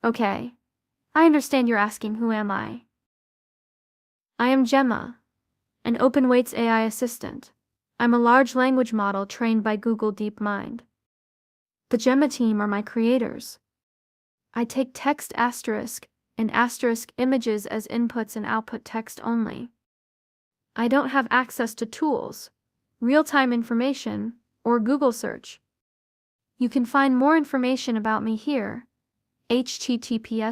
Okay, I understand you're asking who am I. I am Gemma, an OpenWeight's AI assistant. I'm a large language model trained by Google DeepMind. The Gemma team are my creators. I take text asterisk and asterisk images as inputs and output text only. I don't have access to tools, real-time information, or Google search. You can find more information about me here. https://ai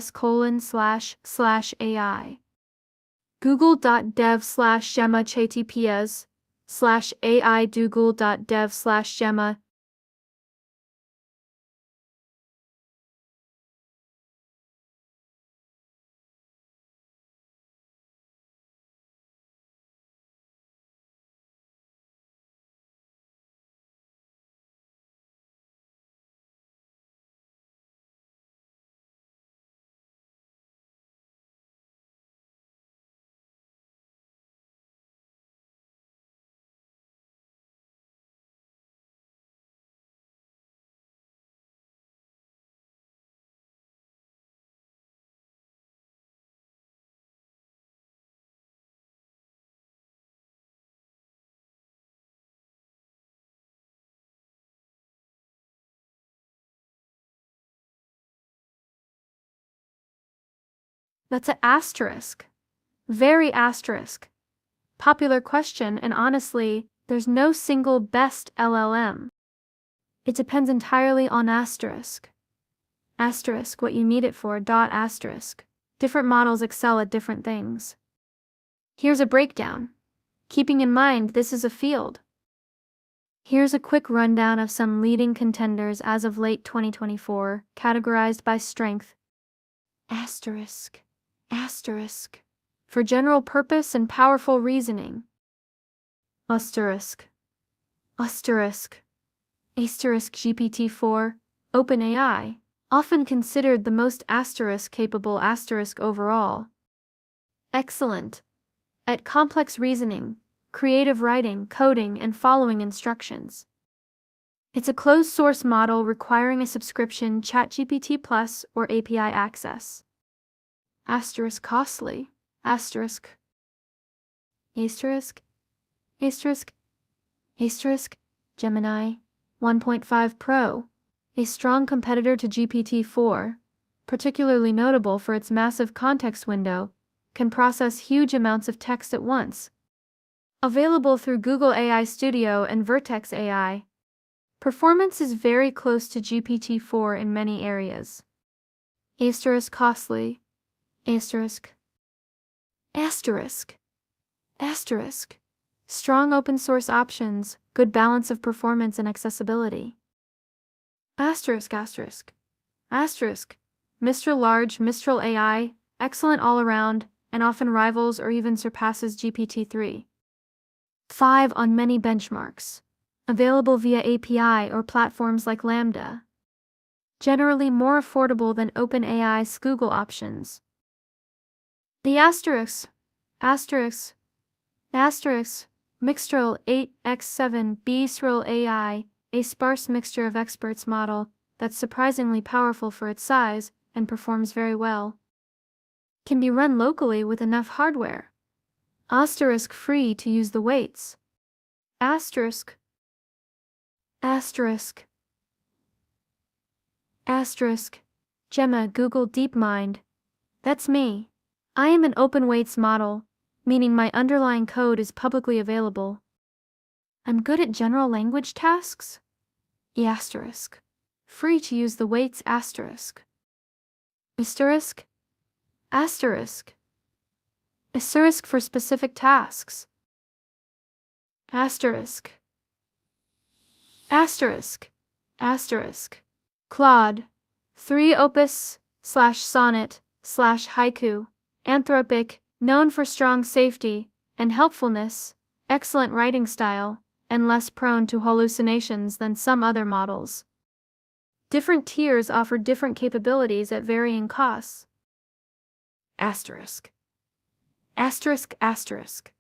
google.dev/gemma/https/ai google.dev/gemma That's an asterisk. Very asterisk. Popular question, and honestly, there's no single best LLM. It depends entirely on asterisk. Asterisk what you need it for. Asterisk. Different models excel at different things. Here's a breakdown, keeping in mind this is a field. Here's a quick rundown of some leading contenders as of late 2024, categorized by strength. Asterisk. Asterisk. For general purpose and powerful reasoning. Asterisk. Asterisk. Asterisk GPT-4, OpenAI, often considered the most asterisk-capable asterisk overall. Excellent at complex reasoning, creative writing, coding, and following instructions. It's a closed-source model requiring a subscription, ChatGPT Plus, or API access. Asterisk costly. Asterisk. Asterisk. Asterisk. Asterisk. Gemini 1.5 Pro, a strong competitor to GPT-4, particularly notable for its massive context window, can process huge amounts of text at once. Available through Google AI Studio and Vertex AI. Performance is very close to GPT-4 in many areas. Asterisk costly. Asterisk. Asterisk. Asterisk. Strong open source options, good balance of performance and accessibility. Asterisk asterisk. Asterisk. Mistral Large Mistral AI, excellent all around, and often rivals or even surpasses GPT-3. 5 on many benchmarks. Available via API or platforms like Lambda. Generally more affordable than OpenAI's Google options. The asterisk. Asterisk. Asterisk. Mixtral 8x7 Bistral AI, a sparse mixture of experts model that's surprisingly powerful for its size and performs very well. Can be run locally with enough hardware. Asterisk free to use the weights. Asterisk. Asterisk. Asterisk. Gemma Google DeepMind. That's me. I am an OpenWeights model, meaning my underlying code is publicly available. I'm good at general language tasks. Asterisk. Free to use the weights asterisk. Asterisk. Asterisk. Asterisk for specific tasks. Asterisk. Asterisk. Asterisk. Claude 3 Opus/Sonnet/Haiku. Anthropic, known for strong safety and helpfulness, excellent writing style, and less prone to hallucinations than some other models. Different tiers offer different capabilities at varying costs. Asterisk. Asterisk asterisk.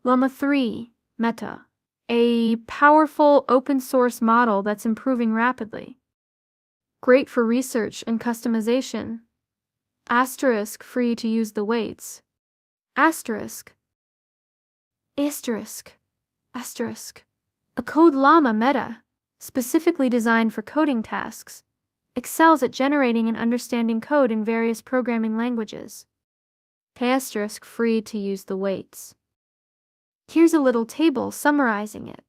Llama 3, Meta. A powerful open-source model that's improving rapidly. Great for research and customization, Asterisk free to use the weights. Asterisk. Asterisk. Asterisk. A Code Llama Meta, specifically designed for coding tasks, excels at generating and understanding code in various programming languages. Asterisk free to use the weights. Here's a little table summarizing it.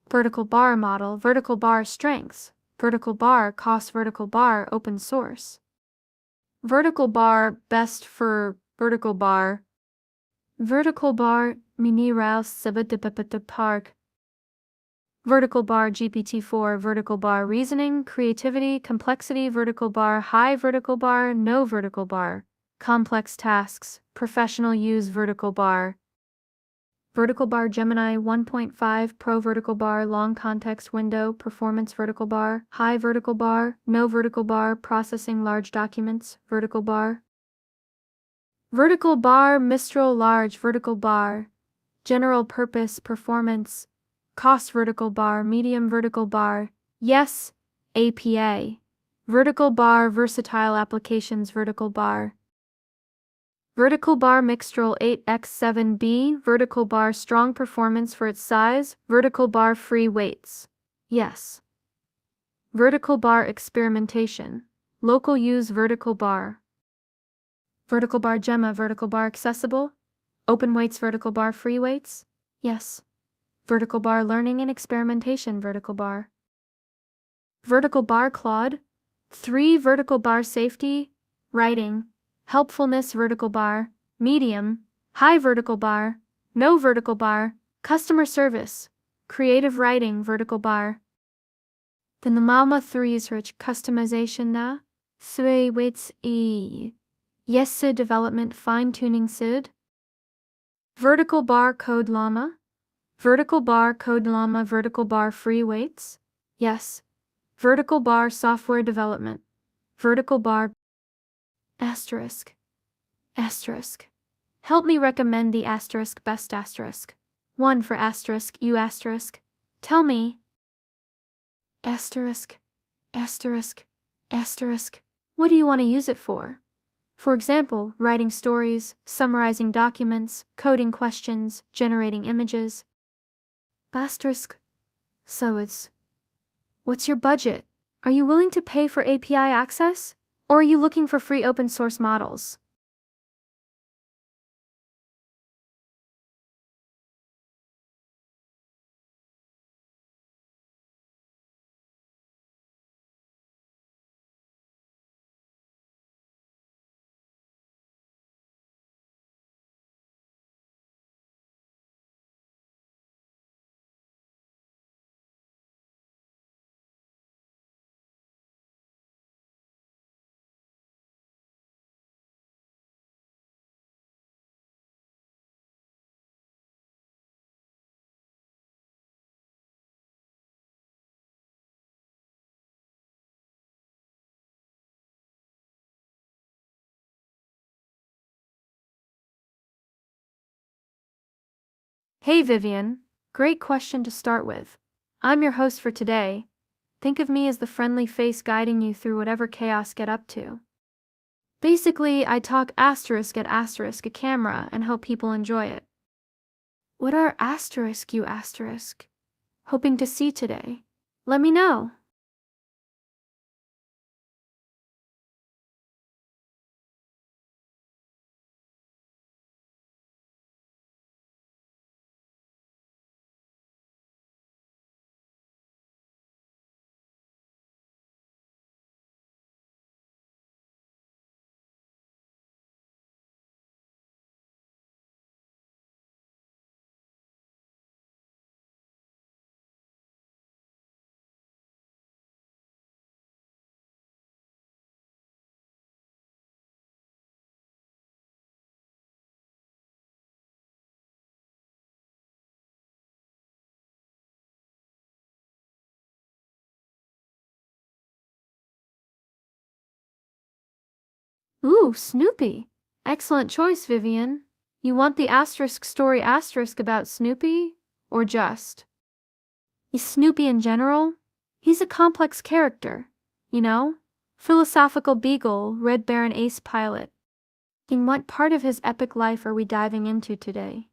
Vertical bar model, vertical bar strengths, vertical bar cost, vertical bar open source. Vertical bar best for vertical bar. Vertical bar mini rouse sabadipapata park. Vertical bar GPT-4, vertical bar reasoning, creativity, complexity, vertical bar high, vertical bar no, vertical bar complex tasks, professional use, vertical bar. Vertical bar Gemini 1.5 Pro, vertical bar long context window, performance, vertical bar high, vertical bar no, vertical bar processing large documents, vertical bar. Vertical bar Mistral large, vertical bar general purpose, performance, cost, vertical bar medium, vertical bar yes, APA. Vertical bar versatile applications, vertical bar. Vertical bar Mixtral 8x7b, vertical bar strong performance for its size, vertical bar free weights. Yes. Vertical bar experimentation, local use, vertical bar. Vertical bar Gemma, vertical bar accessible, open weights, vertical bar free weights. Yes. Vertical bar learning and experimentation, vertical bar. Vertical bar Claude 3, vertical bar safety, writing, helpfulness, vertical bar medium, high, vertical bar no, vertical bar customer service, creative writing, vertical bar. Then the Malma 3's rich customization na 3 weights yes, SID development fine-tuning SID. Vertical bar Code Llama, vertical bar Code Llama, vertical bar free weights. Yes. Vertical bar software development, vertical bar. Asterisk. Asterisk. Help me recommend the asterisk best asterisk. 1 for asterisk, you asterisk. Tell me. Asterisk. Asterisk. Asterisk. What do you want to use it for? For example, writing stories, summarizing documents, coding questions, generating images. Asterisk. So what's your budget? Are you willing to pay for API access? Or are you looking for free open source models? Hey Vivian, great question to start with. I'm your host for today. Think of me as the friendly face guiding you through whatever chaos get up to. Basically, I talk asterisk at asterisk a camera and help people enjoy it. What are asterisk, you asterisk? Hoping to see today? Let me know. Ooh, Snoopy. Excellent choice, Vivian. You want the asterisk story asterisk about Snoopy? Or just Snoopy in general? He's a complex character, you know? Philosophical Beagle, Red Baron Ace Pilot. In what part of his epic life are we diving into today?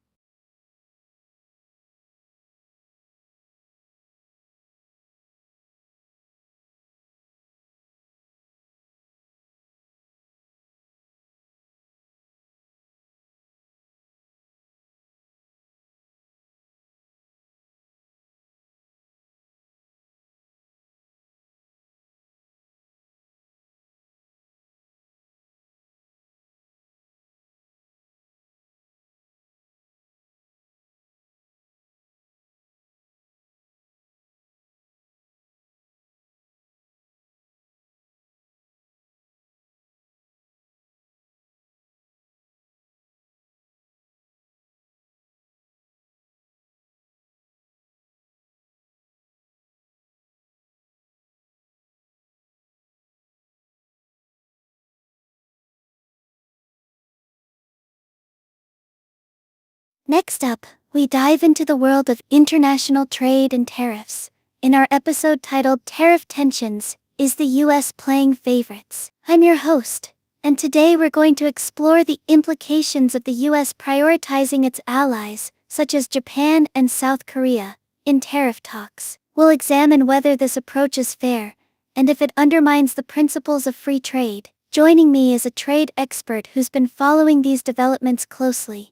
Next up, we dive into the world of international trade and tariffs. In our episode titled Tariff Tensions, Is the US Playing Favorites? I'm your host, and today we're going to explore the implications of the US prioritizing its allies, such as Japan and South Korea, in tariff talks. We'll examine whether this approach is fair, and if it undermines the principles of free trade. Joining me is a trade expert who's been following these developments closely.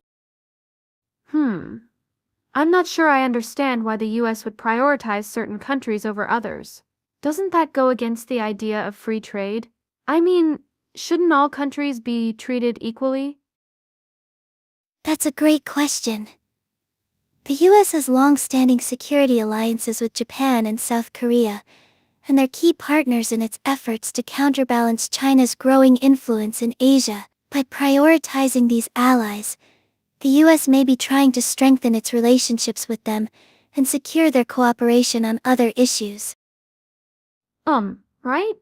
I'm not sure I understand why the US would prioritize certain countries over others. Doesn't that go against the idea of free trade? I mean, shouldn't all countries be treated equally? That's a great question. The US has long-standing security alliances with Japan and South Korea, and they're key partners in its efforts to counterbalance China's growing influence in Asia. By prioritizing these allies, the US may be trying to strengthen its relationships with them and secure their cooperation on other issues. Right?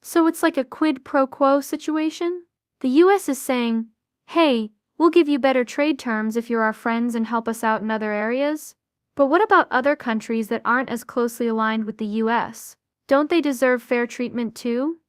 So it's like a quid pro quo situation? The US is saying, hey, we'll give you better trade terms if you're our friends and help us out in other areas. But what about other countries that aren't as closely aligned with the US? Don't they deserve fair treatment too?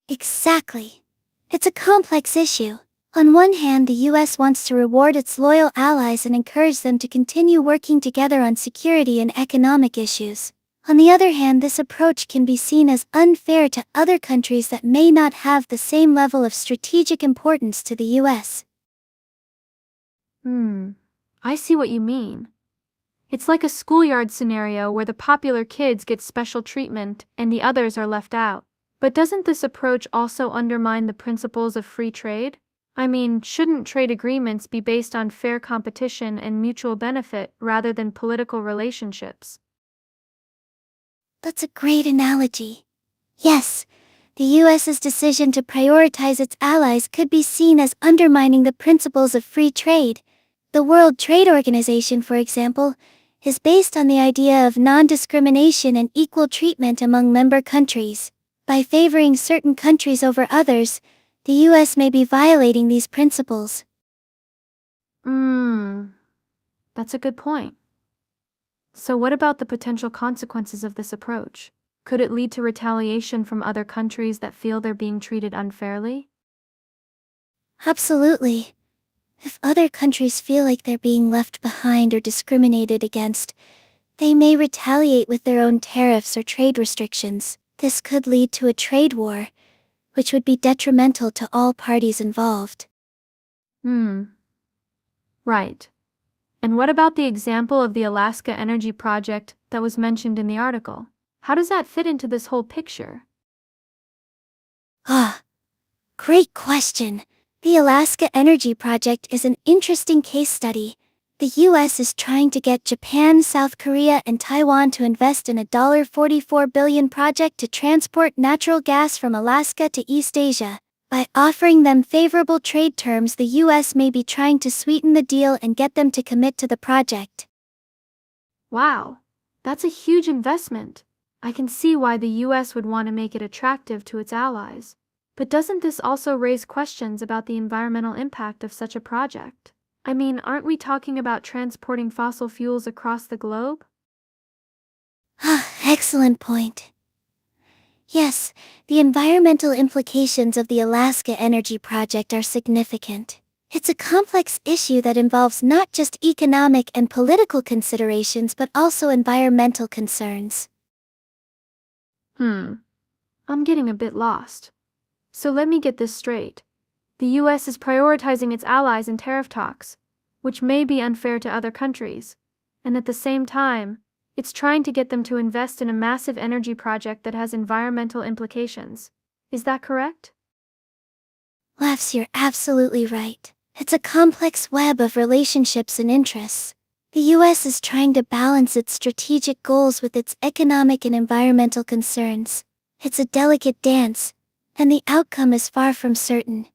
Exactly. It's a complex issue. On one hand, the US wants to reward its loyal allies and encourage them to continue working together on security and economic issues. On the other hand, this approach can be seen as unfair to other countries that may not have the same level of strategic importance to the US. I see what you mean. It's like a schoolyard scenario where the popular kids get special treatment and the others are left out. But doesn't this approach also undermine the principles of free trade? I mean, shouldn't trade agreements be based on fair competition and mutual benefit rather than political relationships? That's a great analogy. Yes, the US's decision to prioritize its allies could be seen as undermining the principles of free trade. The World Trade Organization, for example, is based on the idea of non-discrimination and equal treatment among member countries. By favoring certain countries over others, the US may be violating these principles. That's a good point. So what about the potential consequences of this approach? Could it lead to retaliation from other countries that feel they're being treated unfairly? Absolutely. If other countries feel like they're being left behind or discriminated against, they may retaliate with their own tariffs or trade restrictions. This could lead to a trade war, which would be detrimental to all parties involved. Right. And what about the example of the Alaska Energy Project that was mentioned in the article? How does that fit into this whole picture? Great question. The Alaska Energy Project is an interesting case study. The US is trying to get Japan, South Korea, and Taiwan to invest in a $44 billion project to transport natural gas from Alaska to East Asia. By offering them favorable trade terms, the US may be trying to sweeten the deal and get them to commit to the project. Wow, that's a huge investment. I can see why the US would want to make it attractive to its allies. But doesn't this also raise questions about the environmental impact of such a project? I mean, aren't we talking about transporting fossil fuels across the globe? Excellent point. Yes, the environmental implications of the Alaska Energy Project are significant. It's a complex issue that involves not just economic and political considerations but also environmental concerns. I'm getting a bit lost. So let me get this straight. The US is prioritizing its allies in tariff talks, which may be unfair to other countries, and at the same time, it's trying to get them to invest in a massive energy project that has environmental implications. Is that correct? Laughs, you're absolutely right. It's a complex web of relationships and interests. The US is trying to balance its strategic goals with its economic and environmental concerns. It's a delicate dance, and the outcome is far from certain.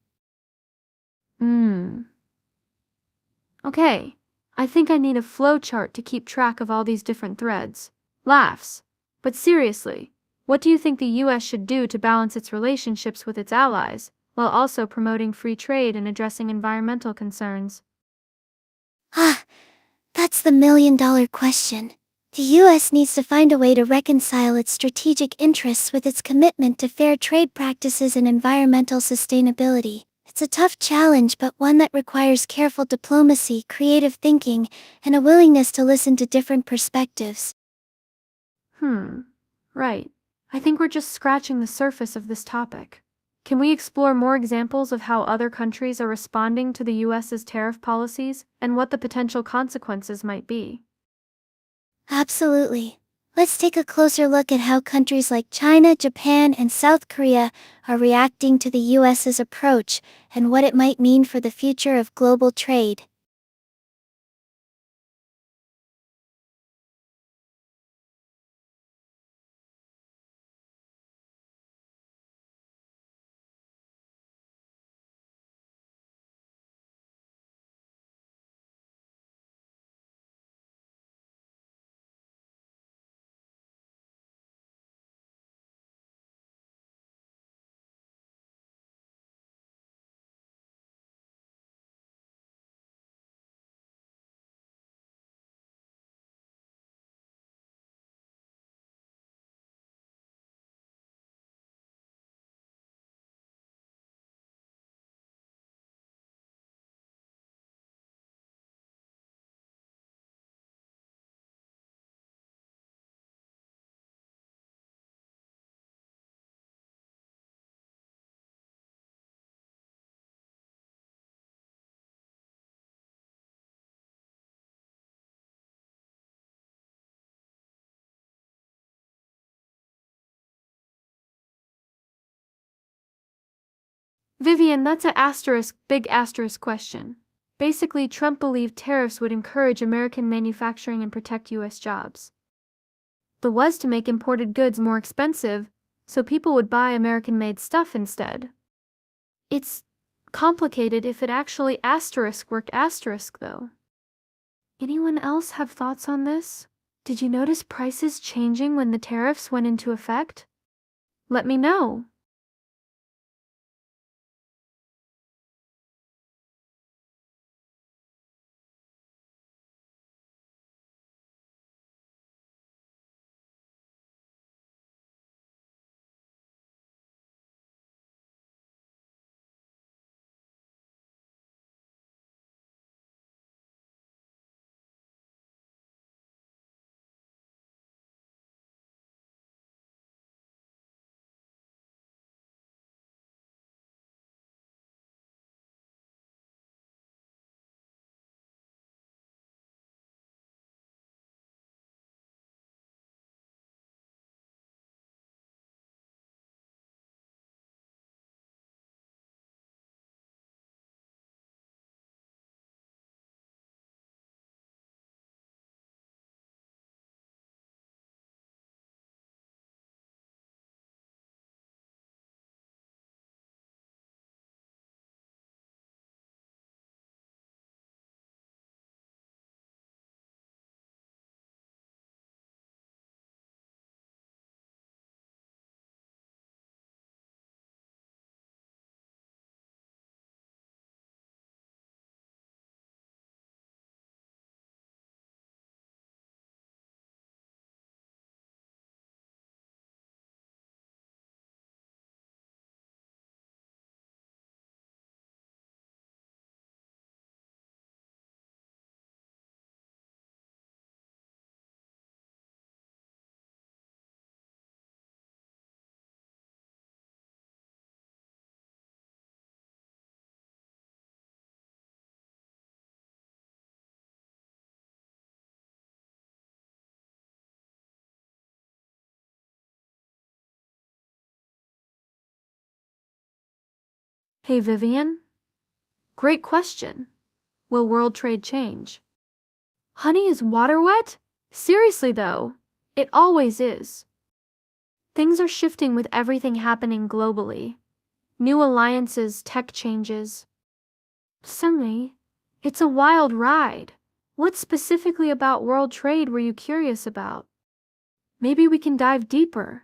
Okay, I think I need a flow chart to keep track of all these different threads. Laughs. But seriously, what do you think the US should do to balance its relationships with its allies, while also promoting free trade and addressing environmental concerns? Ah, that's the million-dollar question. The US needs to find a way to reconcile its strategic interests with its commitment to fair trade practices and environmental sustainability. It's a tough challenge, but one that requires careful diplomacy, creative thinking, and a willingness to listen to different perspectives. Right. I think we're just scratching the surface of this topic. Can we explore more examples of how other countries are responding to the US's tariff policies and what the potential consequences might be? Absolutely. Let's take a closer look at how countries like China, Japan, and South Korea are reacting to the US's approach and what it might mean for the future of global trade. Vivian, that's a big asterisk question. Basically, Trump believed tariffs would encourage American manufacturing and protect US jobs. The was to make imported goods more expensive, so people would buy American-made stuff instead. It's complicated if it actually worked though. Anyone else have thoughts on this? Did you notice prices changing when the tariffs went into effect? Let me know. Hey Vivian, great question. Will world trade change? Honey, is water wet? Seriously though, it always is. Things are shifting with everything happening globally. New alliances, tech changes. Suddenly, it's a wild ride. What specifically about world trade were you curious about? Maybe we can dive deeper.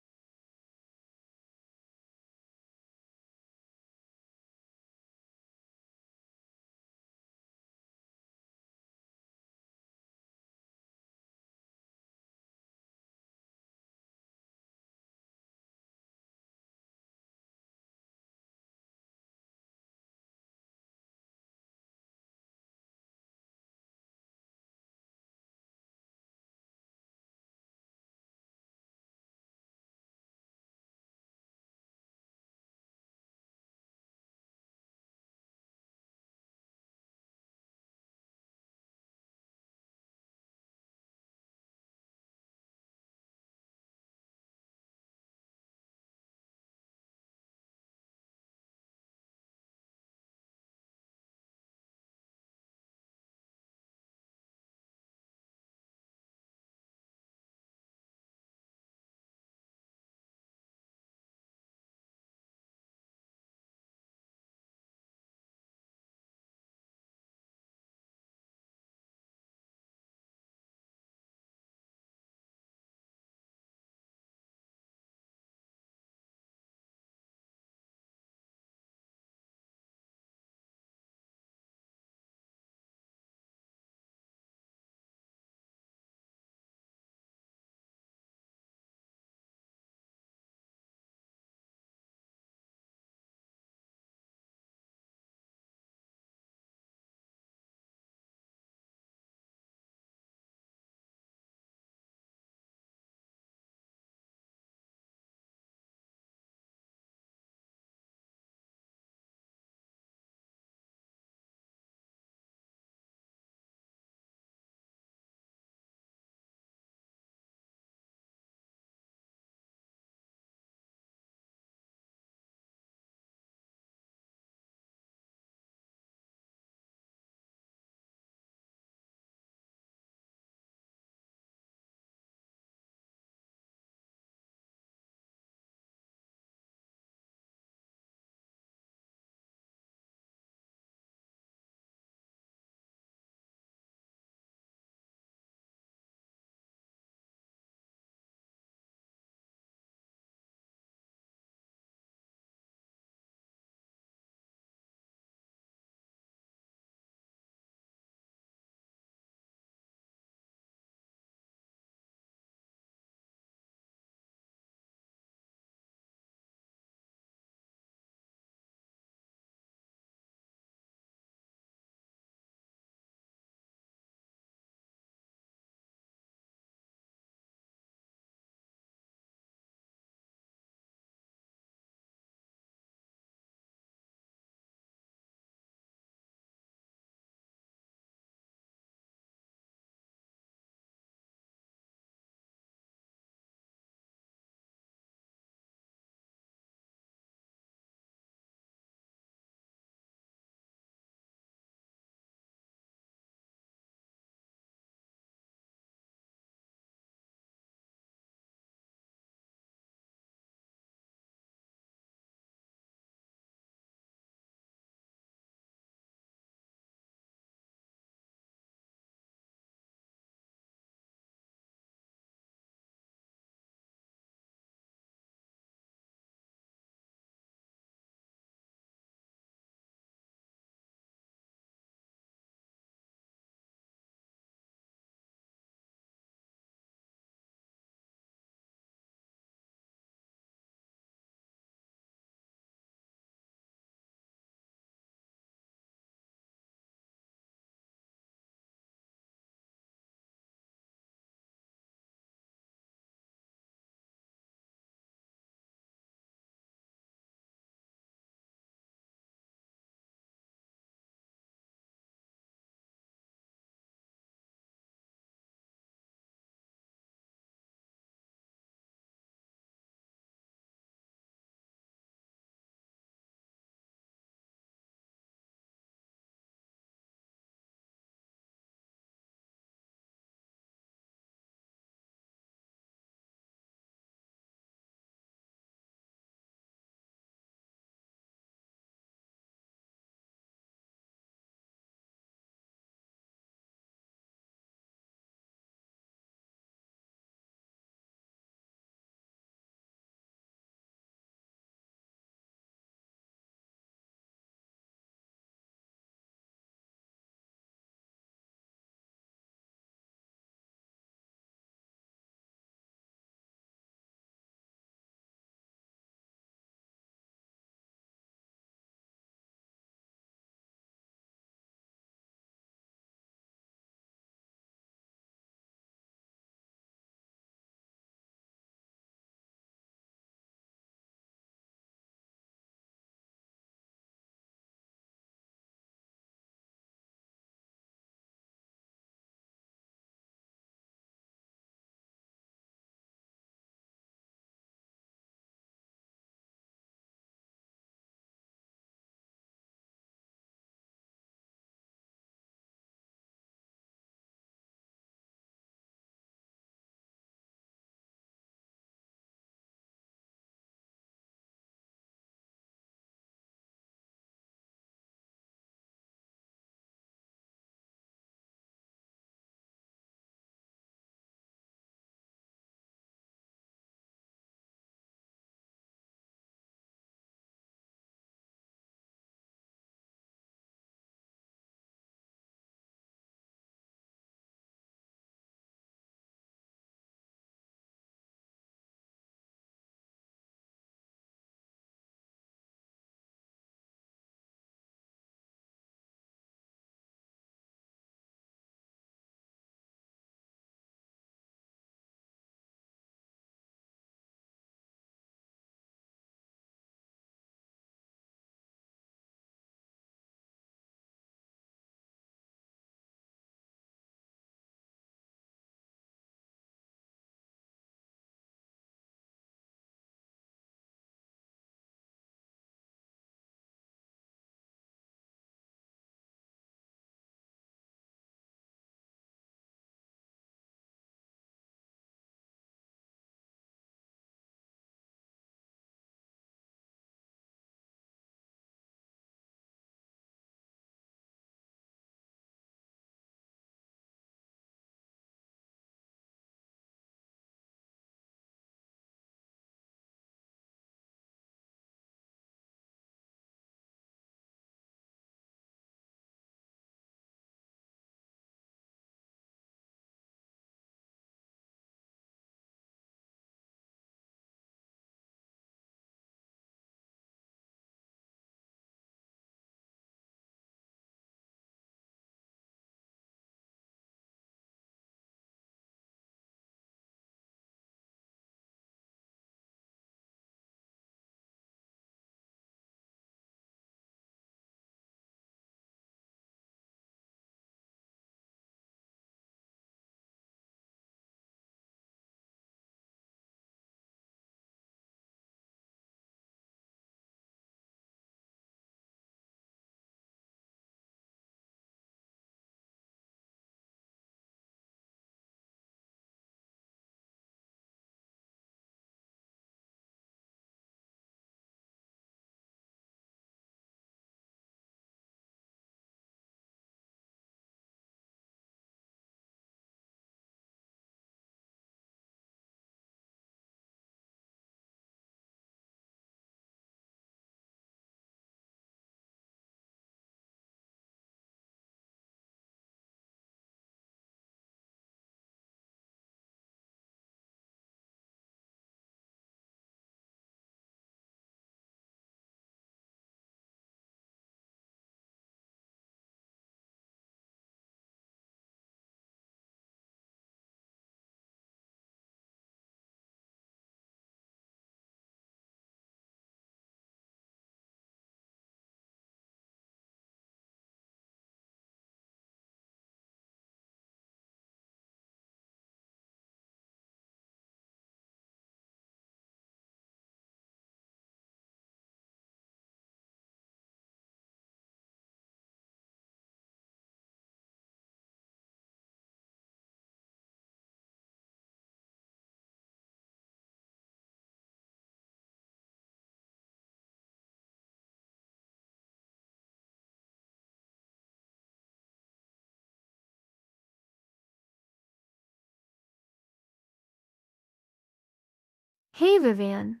Hey Vivian.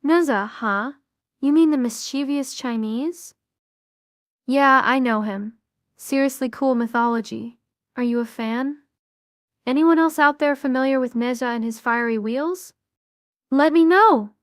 Neza, huh? You mean the mischievous Chinese? Yeah, I know him. Seriously cool mythology. Are you a fan? Anyone else out there familiar with Neza and his fiery wheels? Let me know!